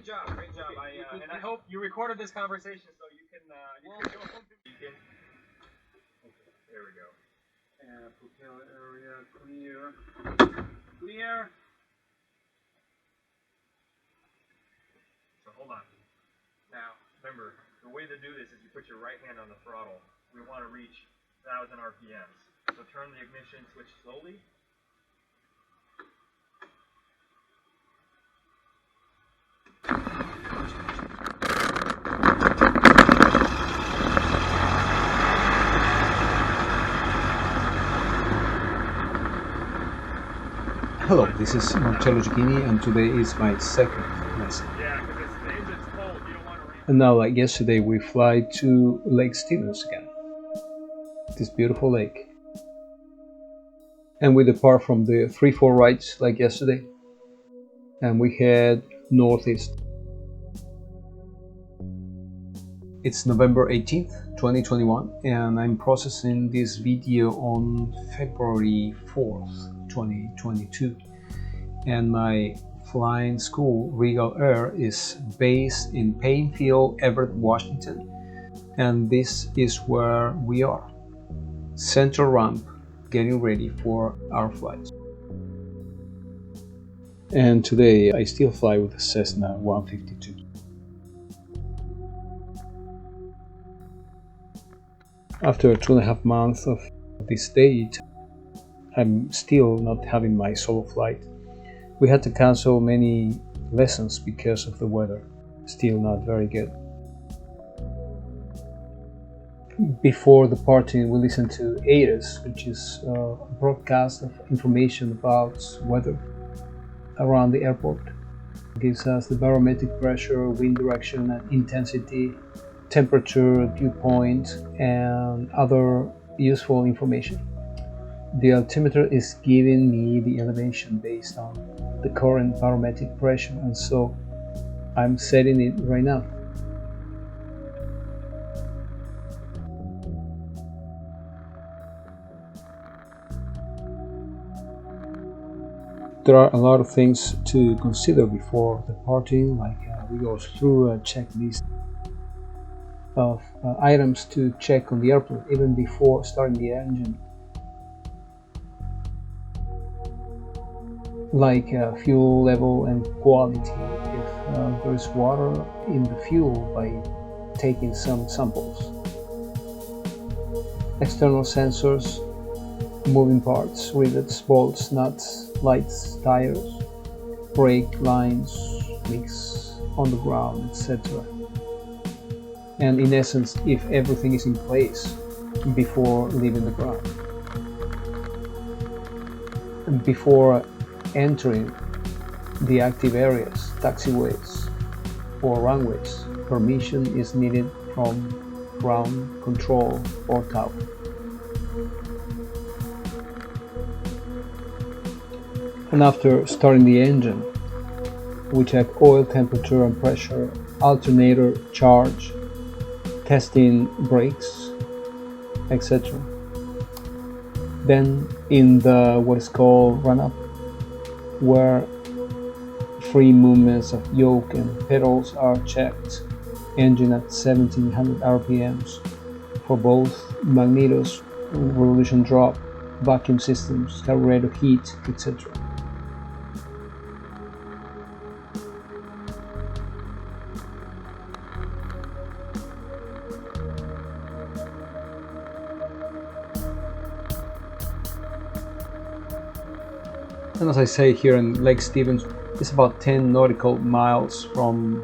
job. I hope you recorded this conversation so you can. Okay, there we go. And propeller area clear. Clear. So hold on. Now, remember, the way to do this is you put your right hand on the throttle. We want to reach 1,000 RPMs. So turn the ignition switch slowly. Hello, this is Marcello Cicchini, and today is my second lesson. Yeah, because the engine's cold. You don't want to. And now, like yesterday, we fly to Lake Stevens again. This beautiful lake. And we depart from the 3-4 rights like yesterday, and we head northeast. It's November 18th, 2021, and I'm processing this video on February 4th, 2022. And my flying school, Regal Air, is based in Paine Field, Everett, Washington. And this is where we are. Central ramp, getting ready for our flights. And today I still fly with the Cessna 152. After 2.5 months of this date, I'm still not having my solo flight. We had to cancel many lessons because of the weather. Still not very good. Before departing, we listened to ATIS, which is a broadcast of information about weather around the airport. It gives us the barometric pressure, wind direction and intensity, temperature, dew point, and other useful information. The altimeter is giving me the elevation based on the current barometric pressure, and so I'm setting it right now. There are a lot of things to consider before departing, like we go through a checklist of items to check on the airplane even before starting the engine, like fuel level and quality, if there is water in the fuel, by taking some samples, external sensors, moving parts, rivets, bolts, nuts, lights, tires, brake lines, leaks on the ground, etc. And in essence, if everything is in place before leaving the ground. And before entering the active areas, taxiways or runways, permission is needed from ground control or tower. And after starting the engine, we check oil temperature and pressure, alternator charge, testing brakes, etc. Then in the what is called run-up, where free movements of yoke and pedals are checked, engine at 1700 RPMs for both magnetos, revolution drop, vacuum systems, carburetor heat, etc. And as I say, here in Lake Stevens, it's about 10 nautical miles from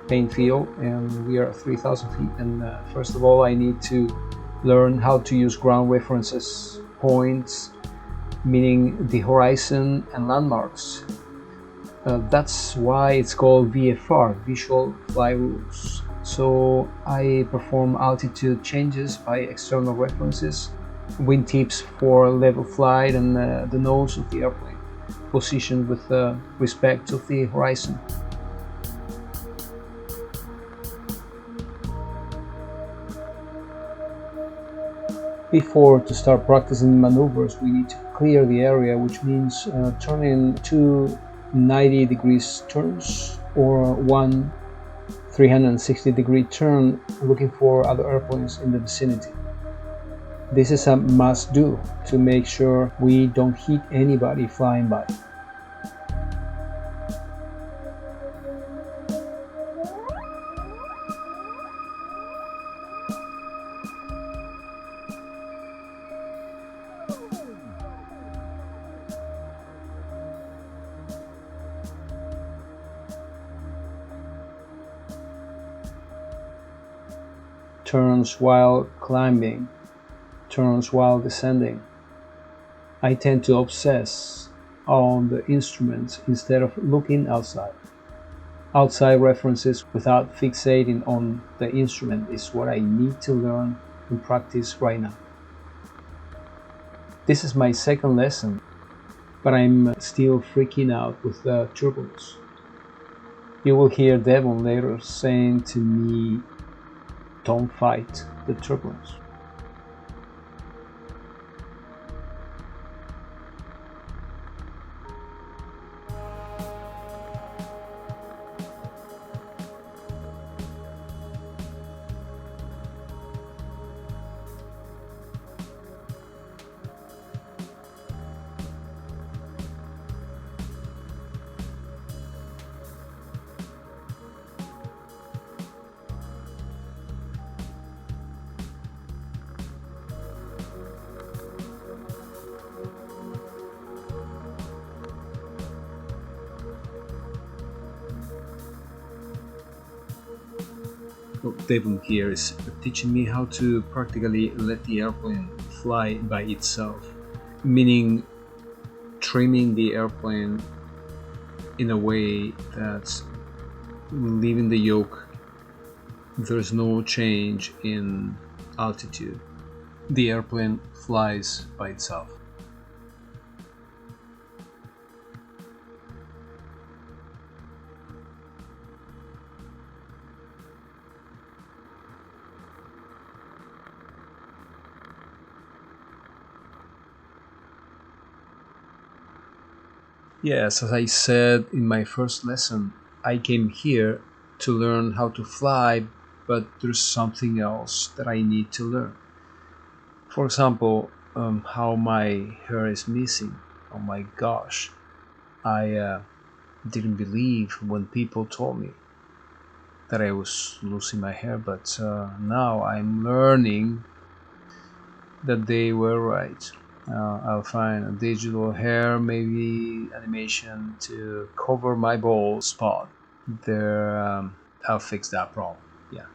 Paine Field, and we are at 3,000 feet. And first of all, I need to learn how to use ground references, points, meaning the horizon, and landmarks. That's why it's called VFR, Visual Flight Rules. So I perform altitude changes by external references, wind tips for level flight, and the nose of the airplane positioned with respect to the horizon. Before to start practicing maneuvers, we need to clear the area, which means turning 2 90 degrees turns or one 360-degree turn looking for other airplanes in the vicinity. This is a must-do to make sure we don't hit anybody flying by. Turns while climbing, turns while descending. I tend to obsess on the instruments instead of looking outside. Outside references without fixating on the instrument is what I need to learn and practice right now. This is my second lesson, but I'm still freaking out with the turbulence. You will hear Devon later saying to me, "Don't fight the turbulence." Devon here is teaching me how to practically let the airplane fly by itself, meaning trimming the airplane in a way that leaving the yoke, there's no change in altitude. The airplane flies by itself. Yes, as I said in my first lesson, I came here to learn how to fly, but there's something else that I need to learn. For example, how my hair is missing. Oh my gosh, I didn't believe when people told me that I was losing my hair, but now I'm learning that they were right. I'll find a digital hair, maybe animation to cover my bald spot. There, I'll fix that problem. Yeah.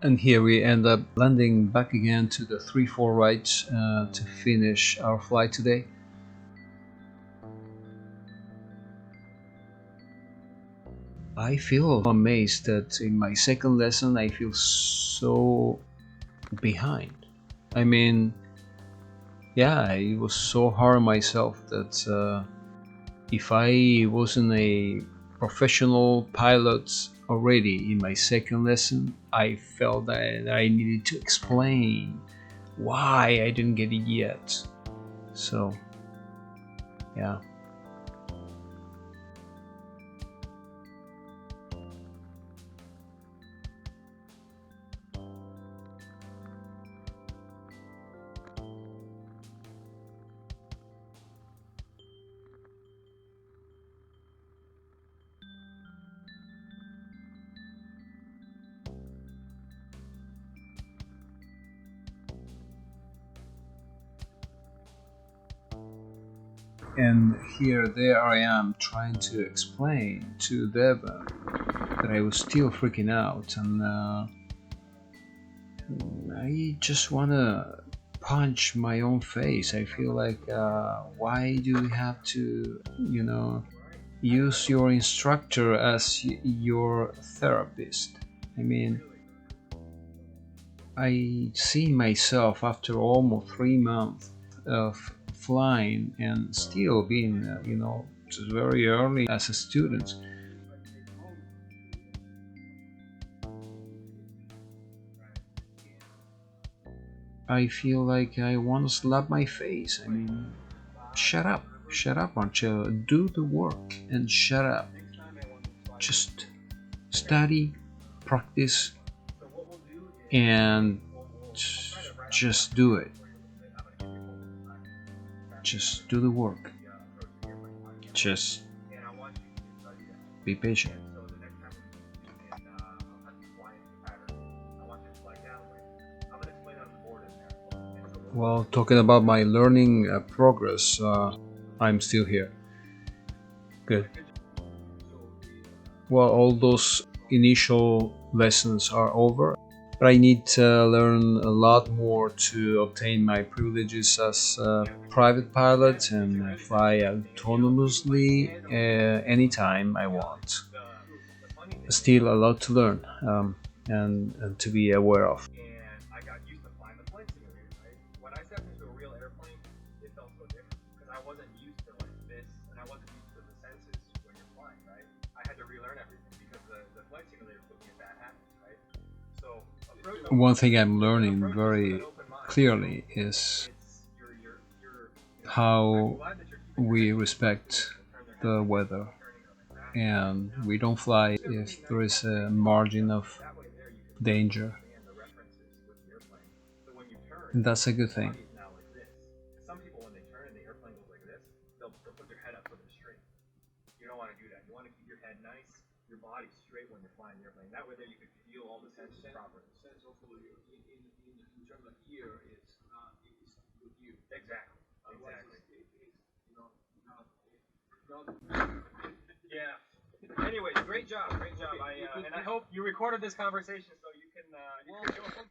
And here we end up landing back again to the 3-4 right to finish our flight today. I feel amazed that in my second lesson I feel so behind. I mean, yeah, it was so hard on myself that if I wasn't a professional pilot already in my second lesson, I felt that I needed to explain why I didn't get it yet. So, yeah. And there I am trying to explain to Devon that I was still freaking out, and I just wanna punch my own face. I feel like, why do we have to, use your instructor as your therapist? I mean, I see myself after almost 3 months of flying and still being, just very early as a student. I feel like I want to slap my face. I mean, shut up, Marcello. Do the work and shut up. Just study, practice, and just do it. Just do the work. Just be patient. Well, talking about my learning progress, I'm still here. Good. Well, all those initial lessons are over, but I need to learn a lot more to obtain my privileges as a private pilot and fly autonomously anytime I want. Still a lot to learn, and to be aware of. And I got used to flying the flight simulator, right? When I stepped into a real airplane, it felt so different because I wasn't used to like this, and I wasn't used to the senses when you're flying, right? I had to relearn everything because the flight simulator put me in bad habits, right? So one thing I'm learning very clearly is how we respect the weather, and we don't fly if there is a margin of danger. And that's a good thing. some people, when they turn and the airplane goes like this, they'll put their head up so they're straight. You don't want to do that. You want to keep your head nice, your body straight when you're flying the airplane. That way, there you can feel all the senses properly. Sense also in terms of ear, it's with you. Exactly. Yeah. Anyways, great job. And I hope you recorded this conversation so you can go home.